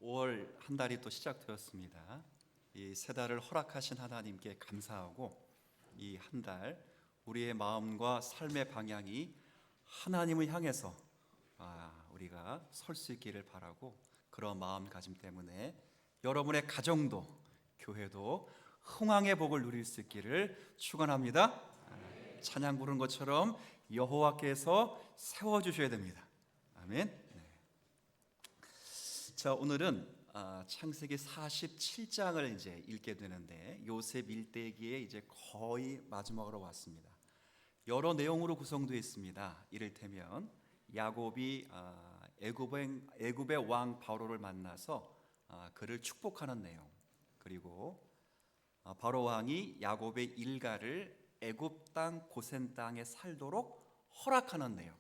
5월 한 달이 또 시작되었습니다. 이 세 달을 허락하신 하나님께 감사하고 이 한 달 우리의 마음과 삶의 방향이 하나님을 향해서 우리가 설 수 있기를 바라고, 그런 마음가짐 때문에 여러분의 가정도 교회도 흥왕의 복을 누릴 수 있기를 축원합니다. 찬양 부른 것처럼 여호와께서 세워주셔야 됩니다. 아멘. 자, 오늘은 창세기 47장을 이제 읽게 되는데, 요셉 일대기에 이제 거의 마지막으로 왔습니다. 여러 내용으로 구성되어 있습니다. 이를테면 야곱이 애굽의 왕 바로를 만나서 그를 축복하는 내용, 그리고 바로 왕이 야곱의 일가를 애굽 땅 고센 땅에 살도록 허락하는 내용,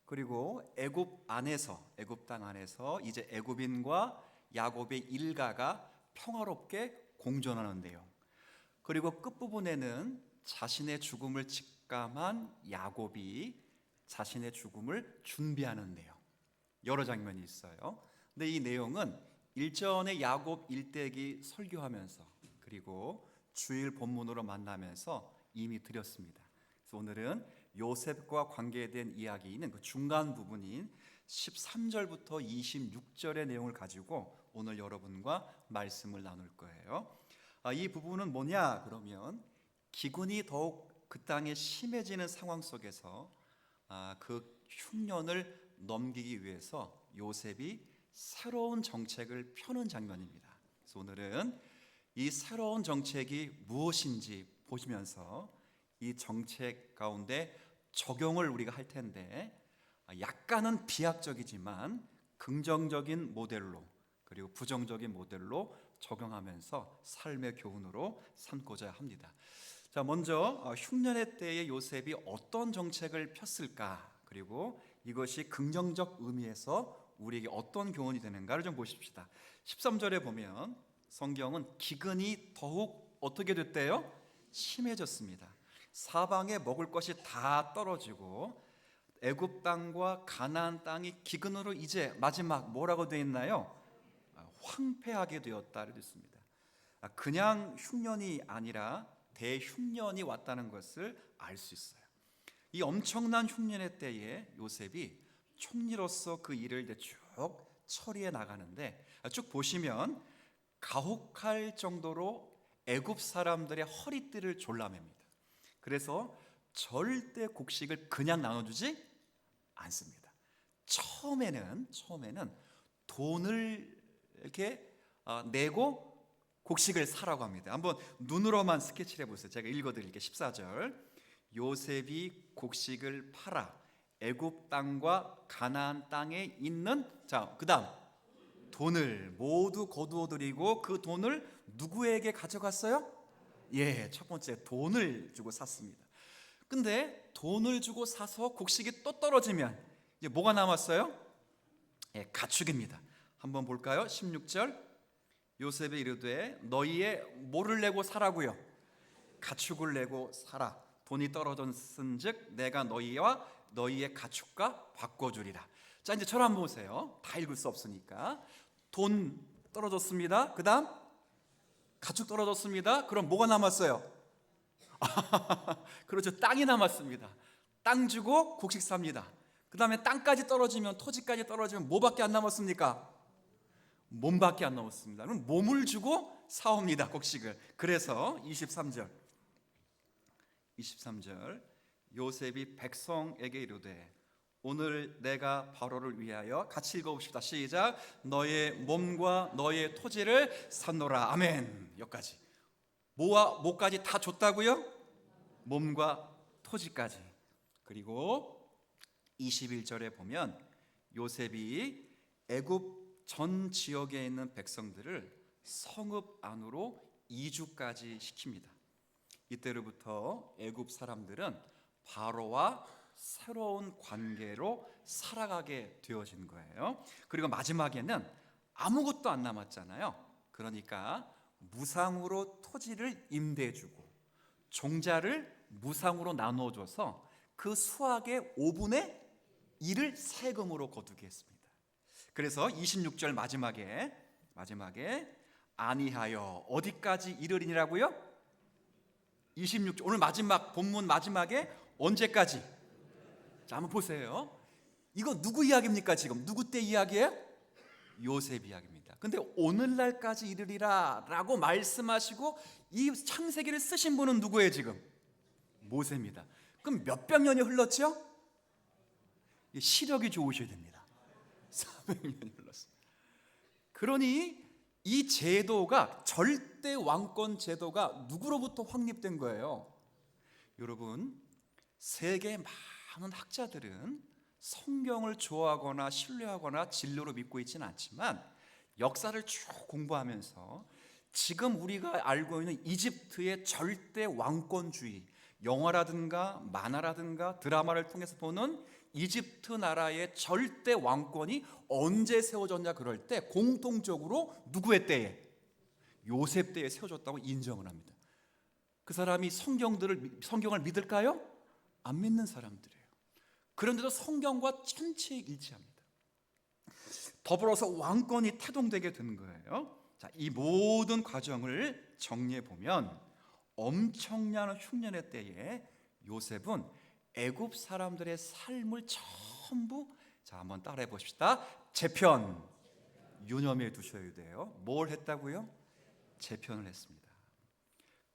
그리고 애굽 땅 안에서 이제 애굽인과 야곱의 일가가 평화롭게 공존하는 내용, 그리고 끝부분에는 자신의 죽음을 직감한 야곱이 자신의 죽음을 준비하는 내용, 여러 장면이 있어요. 근데 이 내용은 일전에 야곱 일대기 설교하면서, 그리고 주일 본문으로 만나면서 이미 드렸습니다. 그래서 오늘은 요셉과 관계된 이야기인 그 중간 부분인 13절부터 26절의 내용을 가지고 오늘 여러분과 말씀을 나눌 거예요. 이 부분은 뭐냐 그러면, 기근이 더욱 그 땅에 심해지는 상황 속에서 그 흉년을 넘기기 위해서 요셉이 새로운 정책을 펴는 장면입니다. 그래서 오늘은 이 새로운 정책이 무엇인지 보시면서 이 정책 가운데 적용을 우리가 할 텐데, 약간은 비약적이지만 긍정적인 모델로, 그리고 부정적인 모델로 적용하면서 삶의 교훈으로 삼고자 합니다. 자, 먼저 흉년의 때에 요셉이 어떤 정책을 폈을까, 그리고 이것이 긍정적 의미에서 우리에게 어떤 교훈이 되는가를 좀 보십시다. 13절에 보면 성경은 기근이 더욱 어떻게 됐대요? 심해졌습니다. 사방에 먹을 것이 다 떨어지고 애굽 땅과 가나안 땅이 기근으로 이제 마지막 뭐라고 되어 있나요? 황폐하게 되었다를 했습니다. 그냥 흉년이 아니라 대흉년이 왔다는 것을 알 수 있어요. 이 엄청난 흉년의 때에 요셉이 총리로서 그 일을 이제 쭉 처리해 나가는데, 쭉 보시면 가혹할 정도로 애굽 사람들의 허리띠를 졸라맵니다. 그래서 절대 곡식을 그냥 나눠주지 않습니다. 처음에는 돈을 이렇게 내고 곡식을 사라고 합니다. 한번 눈으로만 스케치를 해보세요. 제가 읽어드릴게요. 14절, 요셉이 곡식을 팔아 애굽 땅과 가나안 땅에 있는, 자, 그 다음 돈을 모두 거두어 들이고 그 돈을 누구에게 가져갔어요? 첫 번째 돈을 주고 샀습니다. 근데 돈을 주고 사서 곡식이 또 떨어지면 이제 뭐가 남았어요? 가축입니다. 한번 볼까요? 16절, 요셉이 이르되 너희의 뭐를 내고 사라고요? 가축을 내고 사라. 돈이 떨어졌은즉 내가 너희와 너희의 가축과 바꿔주리라. 자, 이제 저를 한번 보세요. 다 읽을 수 없으니까. 돈 떨어졌습니다. 그 다음 가축 떨어졌습니다. 그럼 뭐가 남았어요? 그렇죠, 땅이 남았습니다. 땅 주고 곡식 삽니다. 그 다음에 땅까지 떨어지면, 토지까지 떨어지면 뭐밖에 안 남았습니까? 몸밖에 안 남았습니다. 그럼 몸을 주고 사옵니다, 곡식을. 그래서 23절 요셉이 백성에게 이르되 오늘 내가 바로를 위하여, 같이 읽어봅시다. 시작. 너의 몸과 너의 토지를 샀노라. 아멘. 여기까지. 뭐까지 다 줬다고요? 몸과 토지까지. 그리고 21절에 보면 요셉이 애굽 전 지역에 있는 백성들을 성읍 안으로 이주까지 시킵니다. 이때로부터 애굽 사람들은 바로와 새로운 관계로 살아가게 되어진 거예요. 그리고 마지막에는 아무것도 안 남았잖아요. 그러니까 무상으로 토지를 임대해주고 종자를 무상으로 나눠줘서 그 수확의 5분의 1을 세금으로 거두게 했습니다. 그래서 26절 마지막에 아니하여 어디까지 이르리니라고요? 26절 오늘 마지막 본문 마지막에 언제까지? 자, 한번 보세요. 이거 누구 이야기입니까? 지금 누구 때 이야기예요? 요셉 이야기입니다. 근데 오늘날까지 이르리라 라고 말씀하시고 이 창세기를 쓰신 분은 누구예요 지금? 모세입니다. 그럼 몇백 년이 흘렀죠? 시력이 좋으셔야 됩니다. 400년이 흘렀어요. 그러니 이 제도가 절대 왕권 제도가 누구로부터 확립된 거예요? 여러분, 세계 많은 학자들은 성경을 좋아하거나 신뢰하거나 진로로 믿고 있지는 않지만 역사를 쭉 공부하면서 지금 우리가 알고 있는 이집트의 절대 왕권주의, 영화라든가 만화라든가 드라마를 통해서 보는 이집트 나라의 절대 왕권이 언제 세워졌냐 그럴 때 공통적으로 누구의 때에? 요셉 때에 세워졌다고 인정을 합니다. 그 사람이 성경을 믿을까요? 안 믿는 사람들이에요. 그런데도 성경과 천체에 일치합니다. 더불어서 왕권이 태동되게 된 거예요. 자, 이 모든 과정을 정리해 보면 엄청난 흉년의 때에 요셉은 애굽 사람들의 삶을 전부 자 한번 따라해 보십시다. 재편 유념해 두셔야 돼요. 뭘 했다고요? 재편을 했습니다.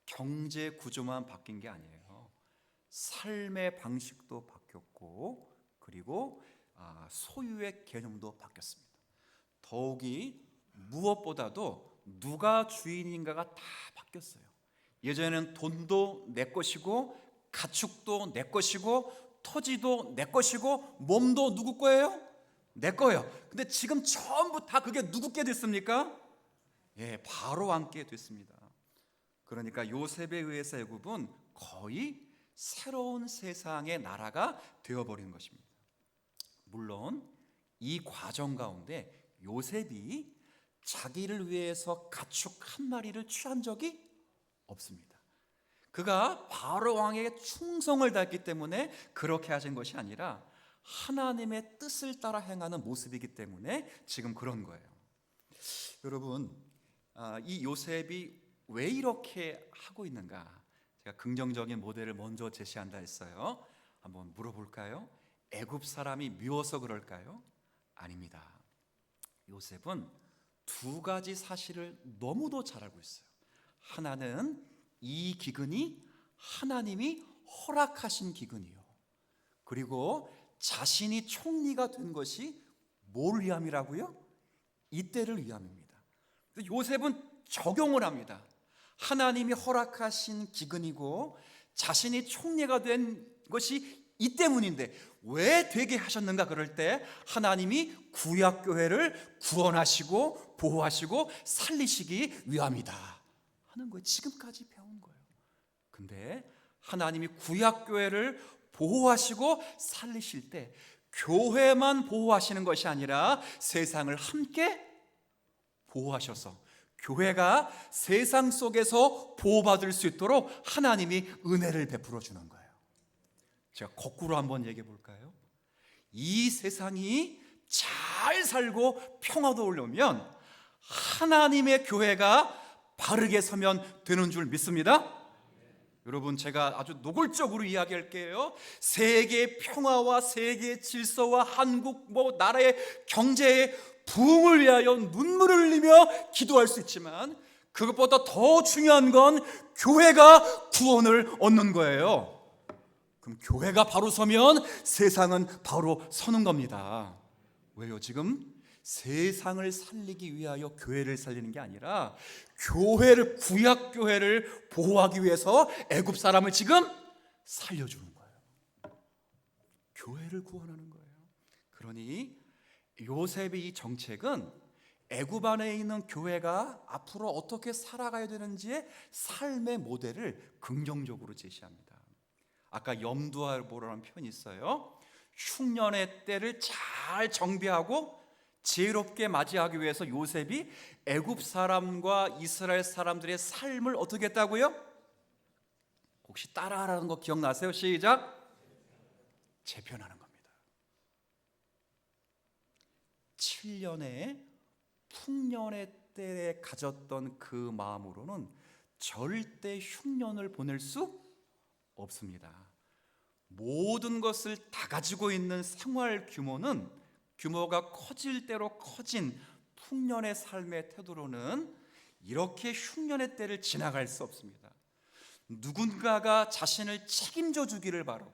경제 구조만 바뀐 게 아니에요. 삶의 방식도 바뀌었고 그리고 소유의 개념도 바뀌었습니다. 더욱이 무엇보다도 누가 주인인가가 다 바뀌었어요. 예전에는 돈도 내 것이고 가축도 내 것이고 토지도 내 것이고 몸도 누구 거예요? 내 거예요. 근데 지금 전부 다 그게 누구께 됐습니까? 예, 바로 왕께 됐습니다. 그러니까 요셉에 의해서 애굽은 거의 새로운 세상의 나라가 되어버린 것입니다. 물론 이 과정 가운데 요셉이 자기를 위해서 가축 한 마리를 취한 적이 없습니다. 그가 바로 왕에게 충성을 다했기 때문에 그렇게 하신 것이 아니라 하나님의 뜻을 따라 행하는 모습이기 때문에 지금 그런 거예요. 여러분, 이 요셉이 왜 이렇게 하고 있는가? 제가 긍정적인 모델을 먼저 제시한다 했어요. 한번 물어볼까요? 애굽 사람이 미워서 그럴까요? 아닙니다. 요셉은 두 가지 사실을 너무도 잘 알고 있어요. 하나는 이 기근이 하나님이 허락하신 기근이요. 그리고 자신이 총리가 된 것이 뭘 위함이라고요? 이때를 위함입니다. 요셉은 적용을 합니다. 하나님이 허락하신 기근이고 자신이 총리가 된 것이 이 때문인데 왜 되게 하셨는가 그럴 때 하나님이 구약교회를 구원하시고 보호하시고 살리시기 위함이다 하는 거예요. 지금까지 배운 거예요. 근데 하나님이 구약교회를 보호하시고 살리실 때 교회만 보호하시는 것이 아니라 세상을 함께 보호하셔서 교회가 세상 속에서 보호받을 수 있도록 하나님이 은혜를 베풀어 주는 거예요. 제가 거꾸로 한번 얘기해 볼까요? 이 세상이 잘 살고 평화도 오려면 하나님의 교회가 바르게 서면 되는 줄 믿습니다. 여러분, 제가 아주 노골적으로 이야기할게요. 세계 평화와 세계 질서와 한국 나라의 경제의 부흥을 위하여 눈물을 흘리며 기도할 수 있지만 그것보다 더 중요한 건 교회가 구원을 얻는 거예요. 그럼 교회가 바로 서면 세상은 바로 서는 겁니다. 왜요? 지금 세상을 살리기 위하여 교회를 살리는 게 아니라 교회를 구약 교회를 보호하기 위해서 애굽 사람을 지금 살려주는 거예요. 교회를 구원하는 거예요. 그러니 요셉의 이 정책은 애굽 안에 있는 교회가 앞으로 어떻게 살아가야 되는지의 삶의 모델을 긍정적으로 제시합니다. 아까 염두하보라는 표현이 있어요. 흉년의 때를 잘 정비하고 지혜롭게 맞이하기 위해서 요셉이 애굽 사람과 이스라엘 사람들의 삶을 어떻게 했다고요? 혹시 따라하라는 거 기억나세요? 시작! 재편하는 겁니다. 7년의 풍년의 때에 가졌던 그 마음으로는 절대 흉년을 보낼 수 없습니다. 모든 것을 다 가지고 있는 생활 규모는 규모가 커질 대로 커진 풍년의 삶의 태도로는 이렇게 흉년의 때를 지나갈 수 없습니다. 누군가가 자신을 책임져 주기를 바라고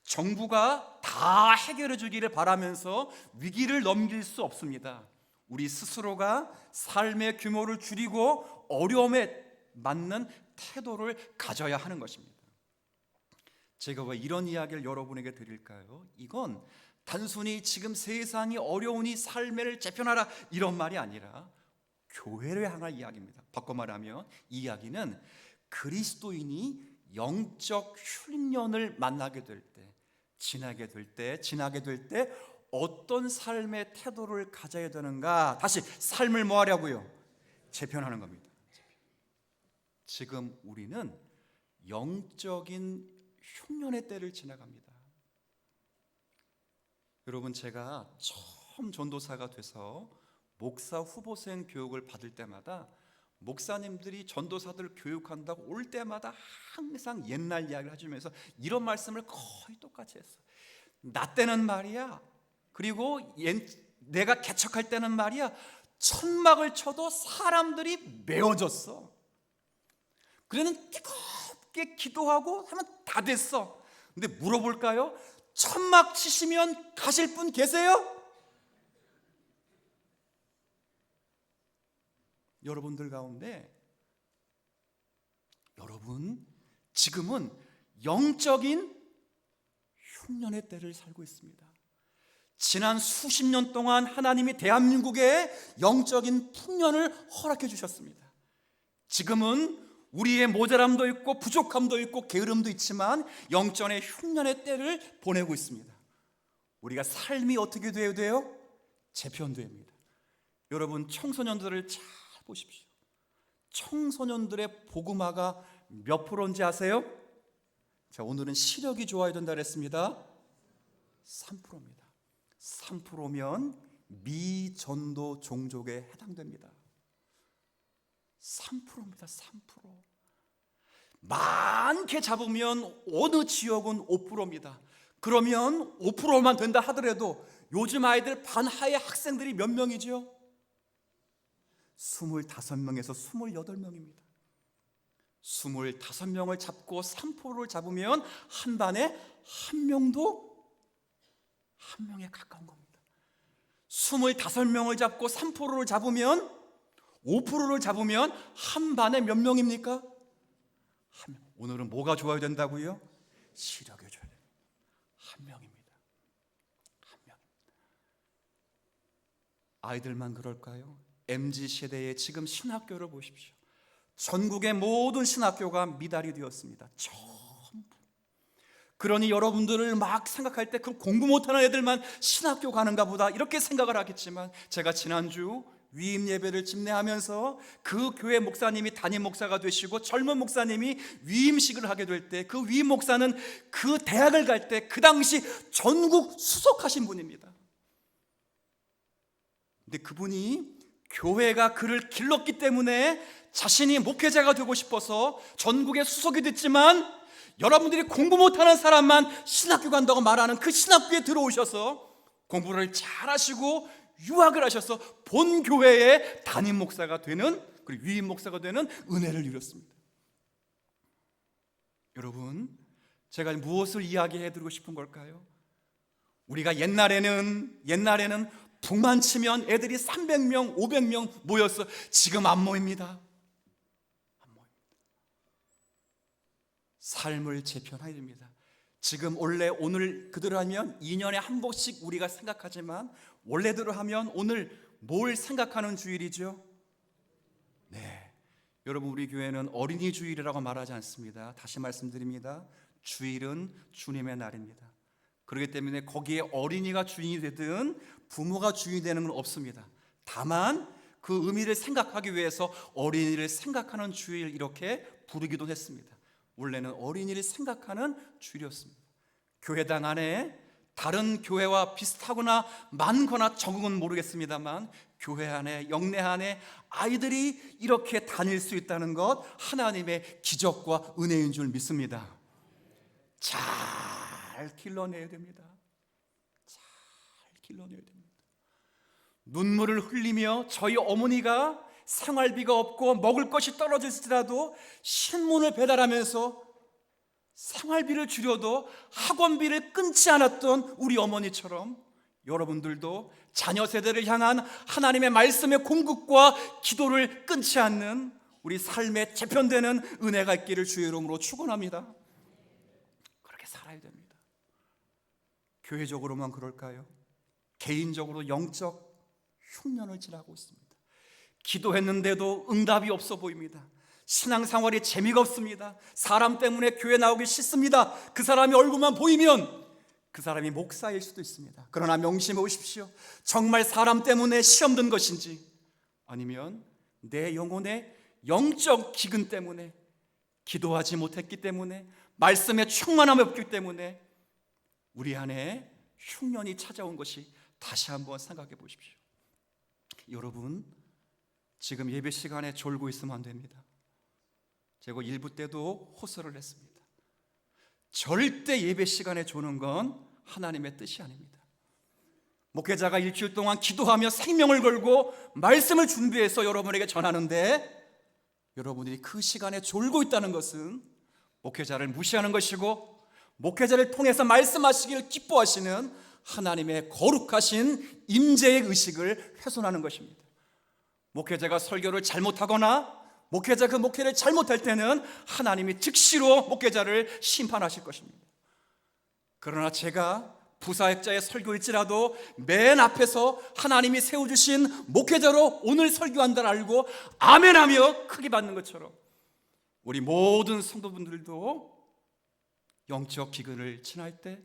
정부가 다 해결해 주기를 바라면서 위기를 넘길 수 없습니다. 우리 스스로가 삶의 규모를 줄이고 어려움에 맞는 태도를 가져야 하는 것입니다. 제가 왜 이런 이야기를 여러분에게 드릴까요? 이건 단순히 지금 세상이 어려우니 삶을 재편하라 이런 말이 아니라 교회를 향한 이야기입니다. 바꿔 말하면 이 이야기는 그리스도인이 영적 흉년을 만나게 될 때, 지나게 될 때 어떤 삶의 태도를 가져야 되는가? 다시 삶을 뭐 하려고요? 재편하는 겁니다. 지금 우리는 영적인 흉년의 때를 지나갑니다. 여러분, 제가 처음 전도사가 돼서 목사 후보생 교육을 받을 때마다 목사님들이 전도사들 교육한다고 올 때마다 항상 옛날 이야기를 해주면서 이런 말씀을 거의 똑같이 했어요. 나 때는 말이야, 그리고 내가 개척할 때는 말이야, 천막을 쳐도 사람들이 메워졌어. 그래는 뜨겁게 기도하고 하면 다 됐어. 근데 물어볼까요? 천막 치시면 가실 분 계세요? 여러분들 가운데 여러분 지금은 영적인 흉년의 때를 살고 있습니다. 지난 수십 년 동안 하나님이 대한민국에 영적인 풍년을 허락해 주셨습니다. 지금은 우리의 모자람도 있고 부족함도 있고 게으름도 있지만 영적인 흉년의 때를 보내고 있습니다. 우리가 삶이 어떻게 돼야 돼요? 재편됩니다. 여러분, 청소년들을 잘 보십시오. 청소년들의 복음화가 몇 프로인지 아세요? 자, 오늘은 시력이 좋아야 된다 그랬습니다. 3%입니다. 3%면 미전도 종족에 해당됩니다. 3%입니다. 3%. 많게 잡으면 어느 지역은 5%입니다. 그러면 5%만 된다 하더라도 요즘 아이들 반하의 학생들이 몇 명이죠? 25명에서 28명입니다. 25명을 잡고 3%를 잡으면 한 반에 한 명에 가까운 겁니다. 25명을 잡고 3%를 잡으면 5%를 잡으면 한 반에 몇 명입니까? 한 명. 오늘은 뭐가 좋아야 된다고요? 시력이 좋아야 됩니다. 한 명입니다. 한 명입니다. 아이들만 그럴까요? MZ세대의 지금 신학교를 보십시오. 전국의 모든 신학교가 미달이 되었습니다. 전부. 그러니 여러분들을 막 생각할 때 그럼 공부 못하는 애들만 신학교 가는가 보다 이렇게 생각을 하겠지만, 제가 지난주 위임 예배를 집례하면서 그 교회 목사님이 담임 목사가 되시고 젊은 목사님이 위임식을 하게 될 때 그 위임 목사는 그 대학을 갈 때 그 당시 전국 수석하신 분입니다. 근데 그분이 교회가 그를 길렀기 때문에 자신이 목회자가 되고 싶어서 전국에 수석이 됐지만, 여러분들이 공부 못하는 사람만 신학교 간다고 말하는 그 신학교에 들어오셔서 공부를 잘하시고 유학을 하셔서 본 교회의 담임 목사가 되는, 그리고 위임 목사가 되는 은혜를 누렸습니다. 여러분, 제가 무엇을 이야기해드리고 싶은 걸까요? 우리가 옛날에는 북만 치면 애들이 300명, 500명 모였어. 지금 안 모입니다. 안 모입니다. 삶을 재편해야 됩니다. 지금 오늘 그대로 하면 2년에 한 번씩 우리가 생각하지만, 원래대로 하면 오늘 뭘 생각하는 주일이죠? 네, 여러분, 우리 교회는 어린이 주일이라고 말하지 않습니다. 다시 말씀드립니다. 주일은 주님의 날입니다. 그렇기 때문에 거기에 어린이가 주인이 되든 부모가 주인이 되는 건 없습니다. 다만 그 의미를 생각하기 위해서 어린이를 생각하는 주일 이렇게 부르기도 했습니다. 원래는 어린이를 생각하는 주일이었습니다. 교회당 안에 다른 교회와 비슷하거나 많거나 적응은 모르겠습니다만 교회 안에, 영내 안에 아이들이 이렇게 다닐 수 있다는 것 하나님의 기적과 은혜인 줄 믿습니다. 잘 길러내야 됩니다. 잘 길러내야 됩니다. 눈물을 흘리며 저희 어머니가 생활비가 없고 먹을 것이 떨어질지라도 신문을 배달하면서 생활비를 줄여도 학원비를 끊지 않았던 우리 어머니처럼 여러분들도 자녀 세대를 향한 하나님의 말씀의 공급과 기도를 끊지 않는 우리 삶에 재편되는 은혜가 있기를 주의 이름으로 축원합니다. 그렇게 살아야 됩니다. 교회적으로만 그럴까요? 개인적으로 영적 흉년을 지나고 있습니다. 기도했는데도 응답이 없어 보입니다. 신앙생활이 재미가 없습니다. 사람 때문에 교회 나오기 싫습니다. 그 사람이 얼굴만 보이면 그 사람이 목사일 수도 있습니다. 그러나 명심해 오십시오. 정말 사람 때문에 시험 든 것인지 아니면 내 영혼의 영적 기근 때문에, 기도하지 못했기 때문에, 말씀에 충만함이 없기 때문에 우리 안에 흉년이 찾아온 것이 다시 한번 생각해 보십시오. 여러분, 지금 예배 시간에 졸고 있으면 안 됩니다. 제가 1부 때도 호소를 했습니다. 절대 예배 시간에 조는 건 하나님의 뜻이 아닙니다. 목회자가 일주일 동안 기도하며 생명을 걸고 말씀을 준비해서 여러분에게 전하는데 여러분들이 그 시간에 졸고 있다는 것은 목회자를 무시하는 것이고 목회자를 통해서 말씀하시기를 기뻐하시는 하나님의 거룩하신 임재의 의식을 훼손하는 것입니다. 목회자가 설교를 잘못하거나 목회자 그 목회를 잘못할 때는 하나님이 즉시로 목회자를 심판하실 것입니다. 그러나 제가 부사역자의 설교일지라도 맨 앞에서 하나님이 세워주신 목회자로 오늘 설교한다를 알고 아멘하며 크게 받는 것처럼 우리 모든 성도분들도 영적 기근을 지날 때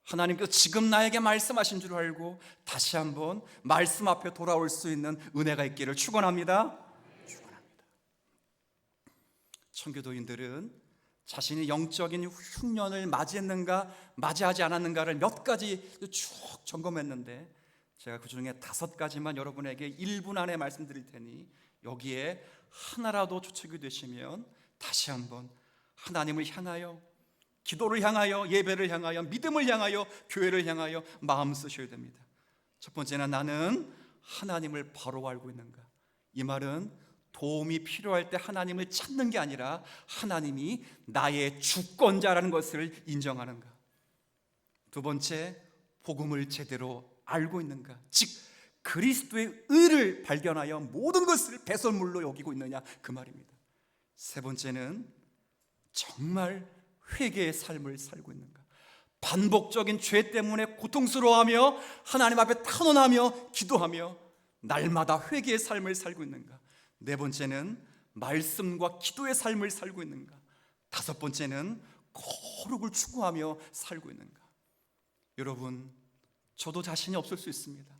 하나님께서 지금 나에게 말씀하신 줄 알고 다시 한번 말씀 앞에 돌아올 수 있는 은혜가 있기를 축원합니다. 청교도인들은 자신이 영적인 흉년을 맞이했는가 맞이하지 않았는가를 몇 가지 쭉 점검했는데 제가 그 중에 5가지만 여러분에게 1분 안에 말씀드릴 테니 여기에 하나라도 추측이 되시면 다시 한번 하나님을 향하여, 기도를 향하여, 예배를 향하여, 믿음을 향하여, 교회를 향하여 마음 쓰셔야 됩니다. 첫 번째는 나는 하나님을 바로 알고 있는가. 이 말은 도움이 필요할 때 하나님을 찾는 게 아니라 하나님이 나의 주권자라는 것을 인정하는가. 두 번째, 복음을 제대로 알고 있는가. 즉 그리스도의 의를 발견하여 모든 것을 배설물로 여기고 있느냐, 그 말입니다. 세 번째는 정말 회개의 삶을 살고 있는가. 반복적인 죄 때문에 고통스러워하며 하나님 앞에 탄원하며 기도하며 날마다 회개의 삶을 살고 있는가. 네 번째는 말씀과 기도의 삶을 살고 있는가. 5번째는 거룩을 추구하며 살고 있는가. 여러분, 저도 자신이 없을 수 있습니다.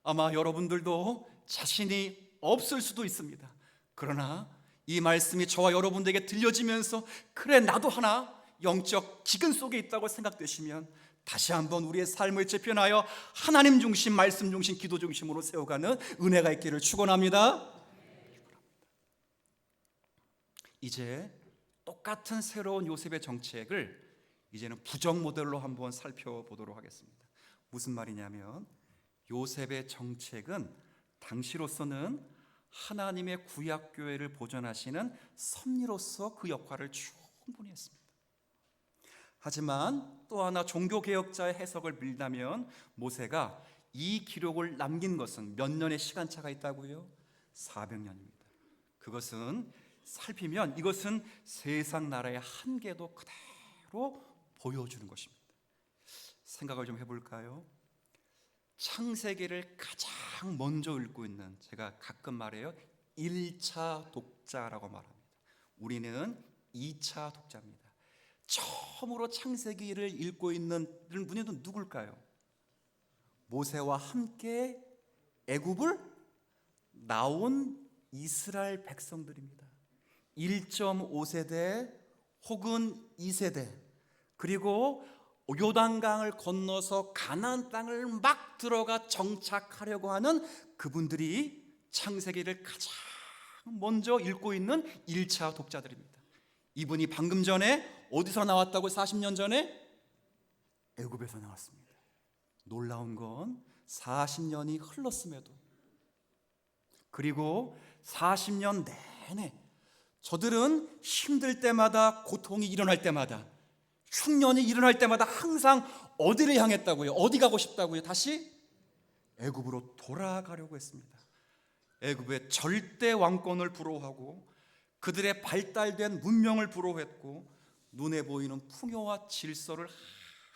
아마 여러분들도 자신이 없을 수도 있습니다. 그러나 이 말씀이 저와 여러분들에게 들려지면서 그래 나도 하나 영적 기근 속에 있다고 생각되시면 다시 한번 우리의 삶을 재편하여 하나님 중심, 말씀 중심, 기도 중심으로 세워가는 은혜가 있기를 축원합니다. 이제 똑같은 새로운 요셉의 정책을 이제는 부정 모델로 한번 살펴보도록 하겠습니다. 무슨 말이냐면 요셉의 정책은 당시로서는 하나님의 구약교회를 보존하시는 섭리로서 그 역할을 충분히 했습니다. 하지만 또 하나 종교개혁자의 해석을 빌다면 모세가 이 기록을 남긴 것은 몇 년의 시간차가 있다고요? 400년입니다. 그것은 살피면 이것은 세상 나라의 한계도 그대로 보여주는 것입니다. 생각을 좀 해볼까요? 창세기를 가장 먼저 읽고 있는, 제가 가끔 말해요, 1차 독자라고 말합니다. 우리는 2차 독자입니다. 처음으로 창세기를 읽고 있는 분이 누굴까요? 모세와 함께 애굽을 나온 이스라엘 백성들입니다. 1.5세대 혹은 2세대, 그리고 요단강을 건너서 가나안 땅을 막 들어가 정착하려고 하는 그분들이 창세기를 가장 먼저 읽고 있는 1차 독자들입니다. 이분이 방금 전에 어디서 나왔다고? 40년 전에 애굽에서 나왔습니다. 놀라운 건 40년이 흘렀음에도, 그리고 40년 내내 저들은 힘들 때마다, 고통이 일어날 때마다, 흉년이 일어날 때마다 항상 어디를 향했다고요? 어디 가고 싶다고요? 다시 애굽으로 돌아가려고 했습니다. 애굽의 절대 왕권을 부러워하고 그들의 발달된 문명을 부러워했고 눈에 보이는 풍요와 질서를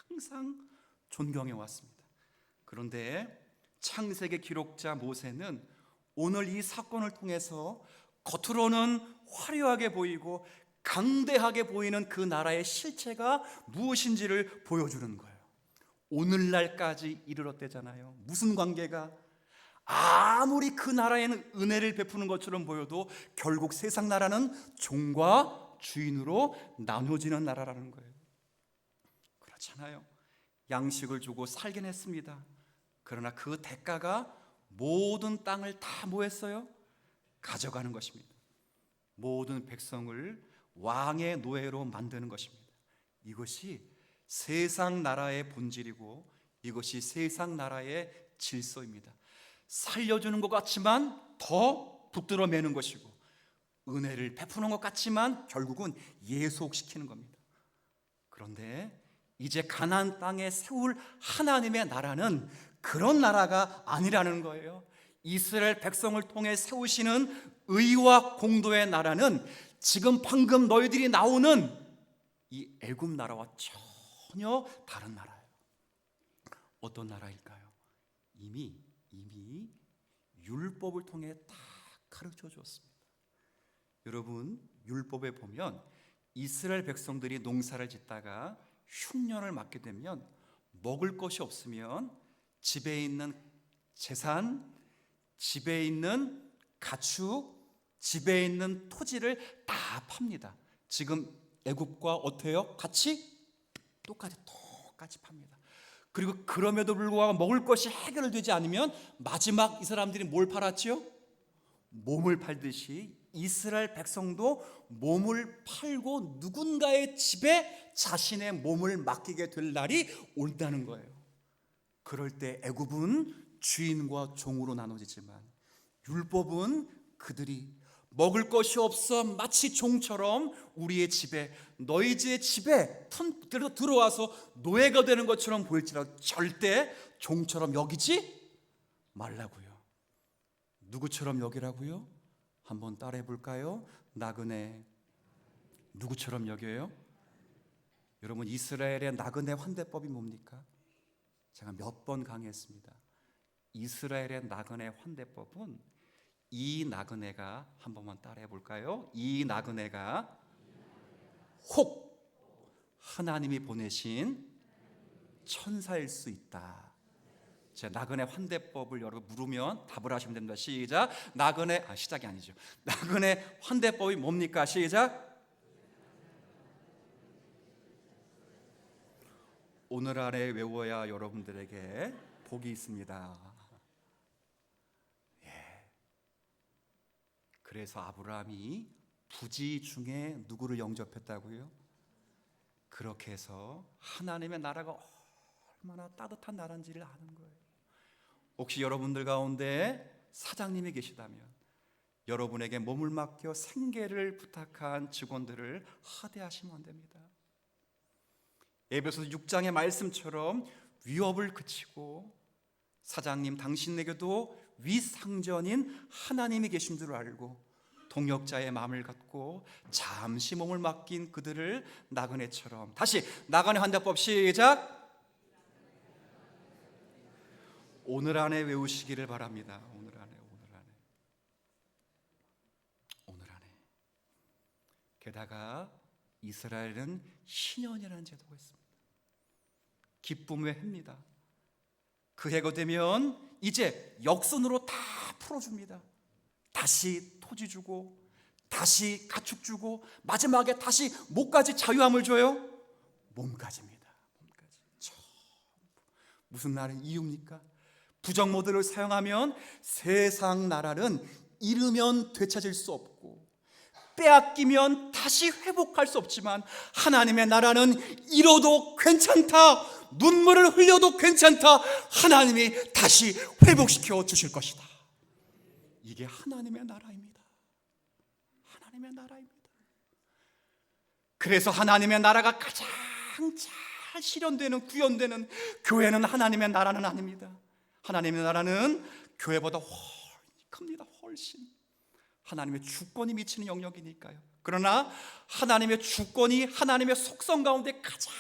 항상 존경해 왔습니다. 그런데 창세기 기록자 모세는 오늘 이 사건을 통해서 겉으로는 화려하게 보이고 강대하게 보이는 그 나라의 실체가 무엇인지를 보여주는 거예요. 오늘날까지 이르렀대잖아요. 무슨 관계가? 아무리 그 나라에는 은혜를 베푸는 것처럼 보여도 결국 세상 나라는 종과 주인으로 나눠지는 나라라는 거예요. 그렇잖아요. 양식을 주고 살긴 했습니다. 그러나 그 대가가 모든 땅을 다 뭐 했어요? 가져가는 것입니다. 모든 백성을 왕의 노예로 만드는 것입니다. 이것이 세상 나라의 본질이고 이것이 세상 나라의 질서입니다. 살려주는 것 같지만 더 붙들어 매는 것이고, 은혜를 베푸는 것 같지만 결국은 예속시키는 겁니다. 그런데 이제 가나안 땅에 세울 하나님의 나라는 그런 나라가 아니라는 거예요. 이스라엘 백성을 통해 세우시는 의와 공도의 나라는 지금 방금 너희들이 나오는 이 애굽 나라와 전혀 다른 나라예요. 어떤 나라일까요? 이미 율법을 통해 다 가르쳐 주었습니다. 여러분, 율법에 보면 이스라엘 백성들이 농사를 짓다가 흉년을 맞게 되면 먹을 것이 없으면 집에 있는 재산, 집에 있는 가축, 집에 있는 토지를 다 팝니다. 지금 애굽과 어때요? 똑같이 팝니다. 그리고 그럼에도 불구하고 먹을 것이 해결되지 않으면 마지막 이 사람들이 뭘 팔았지요? 몸을 팔듯이 이스라엘 백성도 몸을 팔고 누군가의 집에 자신의 몸을 맡기게 될 날이 온다는 거예요. 그럴 때 애굽은 주인과 종으로 나눠지지만 율법은 그들이 먹을 것이 없어 마치 종처럼 우리의 집에, 너희 집에 들어와서 노예가 되는 것처럼 보일지라도 절대 종처럼 여기지 말라고요. 누구처럼 여기라고요? 한번 따라해 볼까요? 나그네. 누구처럼 여겨요? 여러분, 이스라엘의 나그네 환대법이 뭡니까? 제가 몇 번 강의했습니다. 이스라엘의 나그네 환대법은 이 나그네가, 한 번만 따라해 볼까요? 이 나그네가 혹 하나님이 보내신 천사일 수 있다. 제가 나그네 환대법을 여러분 물으면 답을 하시면 됩니다. 시작. 시작이 아니죠. 나그네 환대법이 뭡니까? 시작. 오늘 안에 외워야 여러분들에게 복이 있습니다. 그래서 아브라함이 부지 중에 누구를 영접했다고요? 그렇게 해서 하나님의 나라가 얼마나 따뜻한 나라인지를 아는 거예요. 혹시 여러분들 가운데 사장님이 계시다면 여러분에게 몸을 맡겨 생계를 부탁한 직원들을 하대하시면 안 됩니다. 에베소서 6장의 말씀처럼 위협을 그치고 사장님 당신에게도 위상전인 하나님이 계신 줄 알고 동역자의 마음을 갖고 잠시 몸을 맡긴 그들을 나그네처럼, 다시 나그네 환대법 시작. 오늘 안에 외우시기를 바랍니다. 오늘 안에. 게다가 이스라엘은 신년이라는 제도가 있습니다. 기쁨의 해입니다. 그 해가 되면 이제 역순으로 다 풀어줍니다. 다시 토지 주고, 다시 가축 주고, 마지막에 다시 뭐까지 자유함을 줘요? 몸까지입니다. 몸까지. 무슨 나라의 이유입니까? 부정 모드를 사용하면 세상 나라는 잃으면 되찾을 수 없고 빼앗기면 다시 회복할 수 없지만 하나님의 나라는 잃어도 괜찮다, 눈물을 흘려도 괜찮다, 하나님이 다시 회복시켜 주실 것이다. 이게 하나님의 나라입니다. 하나님의 나라입니다. 그래서 하나님의 나라가 가장 잘 실현되는, 구현되는 교회는 하나님의 나라는 아닙니다. 하나님의 나라는 교회보다 훨씬 큽니다. 훨씬. 하나님의 주권이 미치는 영역이니까요. 그러나 하나님의 주권이 하나님의 속성 가운데 가장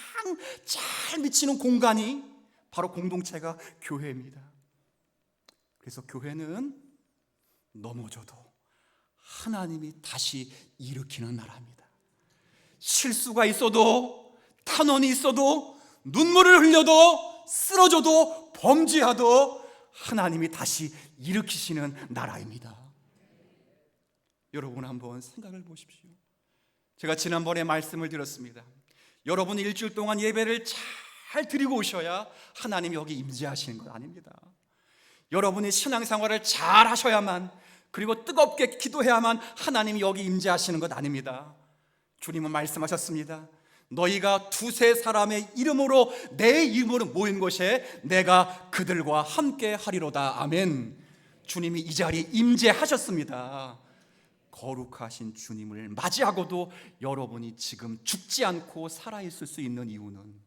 잘 미치는 공간이 바로 공동체가 교회입니다. 그래서 교회는 넘어져도 하나님이 다시 일으키는 나라입니다. 실수가 있어도, 탄원이 있어도, 눈물을 흘려도, 쓰러져도, 범죄하도 하나님이 다시 일으키시는 나라입니다. 여러분 한번 생각을 보십시오. 제가 지난번에 말씀을 드렸습니다. 여러분이 일주일 동안 예배를 잘 드리고 오셔야 하나님이 여기 임재하시는 것 아닙니다. 여러분이 신앙생활을 잘 하셔야만, 그리고 뜨겁게 기도해야만 하나님이 여기 임재하시는 것 아닙니다. 주님은 말씀하셨습니다. 너희가 두세 사람의 이름으로 내 이름으로 모인 곳에 내가 그들과 함께 하리로다. 아멘. 주님이 이 자리에 임재하셨습니다. 거룩하신 주님을 맞이하고도 여러분이 지금 죽지 않고 살아있을 수 있는 이유는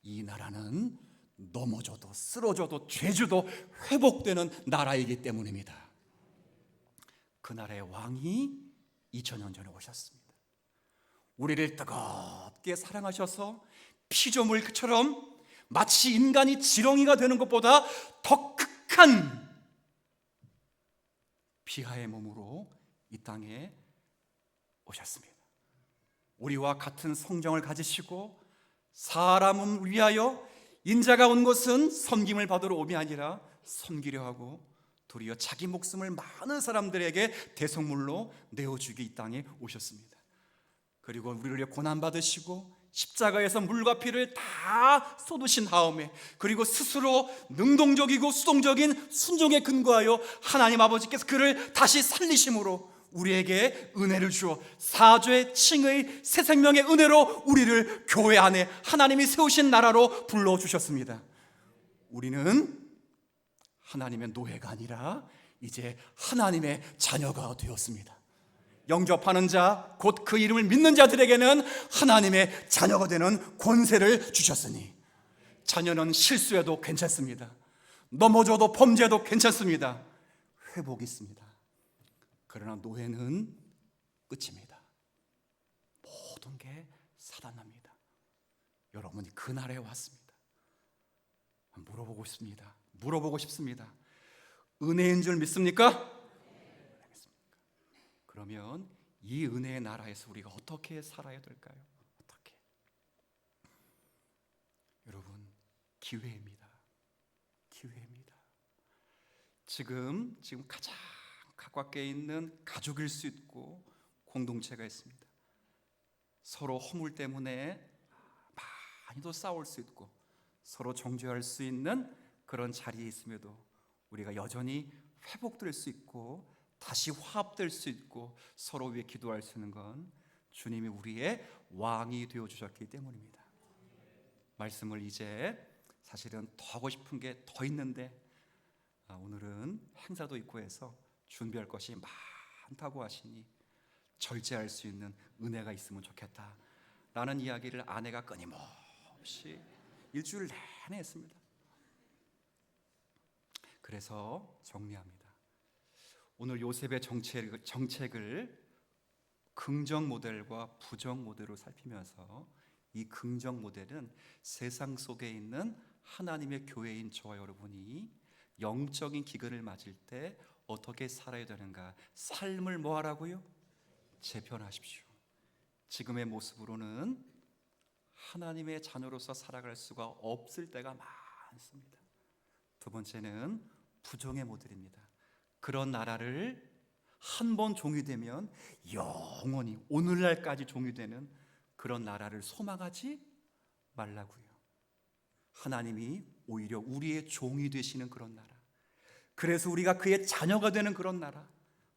이 나라는 넘어져도 쓰러져도 죄져도 회복되는 나라이기 때문입니다. 그 나라의 왕이 2000년 전에 오셨습니다. 우리를 뜨겁게 사랑하셔서 피조물처럼 마치 인간이 지렁이가 되는 것보다 더 극한 비하의 몸으로 이 땅에 오셨습니다. 우리와 같은 성정을 가지시고 사람을 위하여, 인자가 온 것은 섬김을 받으러 옴이 아니라 섬기려 하고 도리어 자기 목숨을 많은 사람들에게 대속물로 내어주기 이 땅에 오셨습니다. 그리고 우리를 위해 고난받으시고 십자가에서 물과 피를 다 쏟으신 다음에, 그리고 스스로 능동적이고 수동적인 순종에 근거하여 하나님 아버지께서 그를 다시 살리심으로 우리에게 은혜를 주어 사죄, 칭의, 새 생명의 은혜로 우리를 교회 안에 하나님이 세우신 나라로 불러주셨습니다. 우리는 하나님의 노예가 아니라 이제 하나님의 자녀가 되었습니다. 영접하는 자, 곧 그 이름을 믿는 자들에게는 하나님의 자녀가 되는 권세를 주셨으니 자녀는 실수해도 괜찮습니다. 넘어져도 범죄해도 괜찮습니다. 회복이 있습니다. 그러나 노예는 끝입니다. 모든 게 살아납니다. 여러분이 그 나라에 왔습니다. 물어보고 싶습니다. 은혜인 줄 믿습니까? 그러면 이 은혜의 나라에서 우리가 어떻게 살아야 될까요? 어떻게? 여러분, 기회입니다. 기회입니다. 지금 가장 가깝게 있는 가족일 수 있고 공동체가 있습니다. 서로 허물 때문에 많이도 싸울 수 있고 서로 정죄할 수 있는 그런 자리에 있음에도 우리가 여전히 회복될 수 있고 다시 화합될 수 있고 서로 위해 기도할 수 있는 건 주님이 우리의 왕이 되어주셨기 때문입니다. 말씀을 이제 사실은 더 하고 싶은 게 더 있는데 오늘은 행사도 있고 해서 준비할 것이 많다고 하시니 절제할 수 있는 은혜가 있으면 좋겠다 라는 이야기를 아내가 끊임없이 일주일 내내 했습니다. 그래서 정리합니다. 오늘 요셉의 정책을 긍정 모델과 부정 모델로 살피면서 이 긍정 모델은 세상 속에 있는 하나님의 교회인 저와 여러분이 영적인 기근을 맞을 때 어떻게 살아야 되는가, 삶을 뭐 하라고요? 재편하십시오. 지금의 모습으로는 하나님의 자녀로서 살아갈 수가 없을 때가 많습니다. 두 번째는 부정의 모델입니다. 그런 나라를 한 번 종이 되면 영원히 오늘날까지 종이 되는 그런 나라를 소망하지 말라고요. 하나님이 오히려 우리의 종이 되시는 그런 나라, 그래서 우리가 그의 자녀가 되는 그런 나라,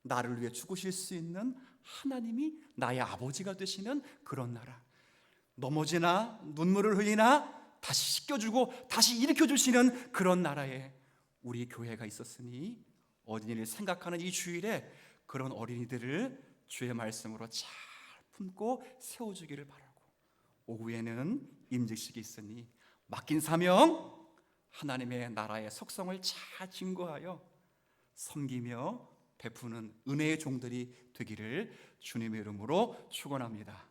나를 위해 죽으실 수 있는 하나님이 나의 아버지가 되시는 그런 나라, 넘어지나 눈물을 흘리나 다시 씻겨주고 다시 일으켜주시는 그런 나라에 우리 교회가 있었으니 어린이를 생각하는 이 주일에 그런 어린이들을 주의 말씀으로 잘 품고 세워주기를 바라고, 오후에는 임직식이 있으니 맡긴 사명, 하나님의 나라의 속성을 잘 증거하여 섬기며 베푸는 은혜의 종들이 되기를 주님의 이름으로 축원합니다.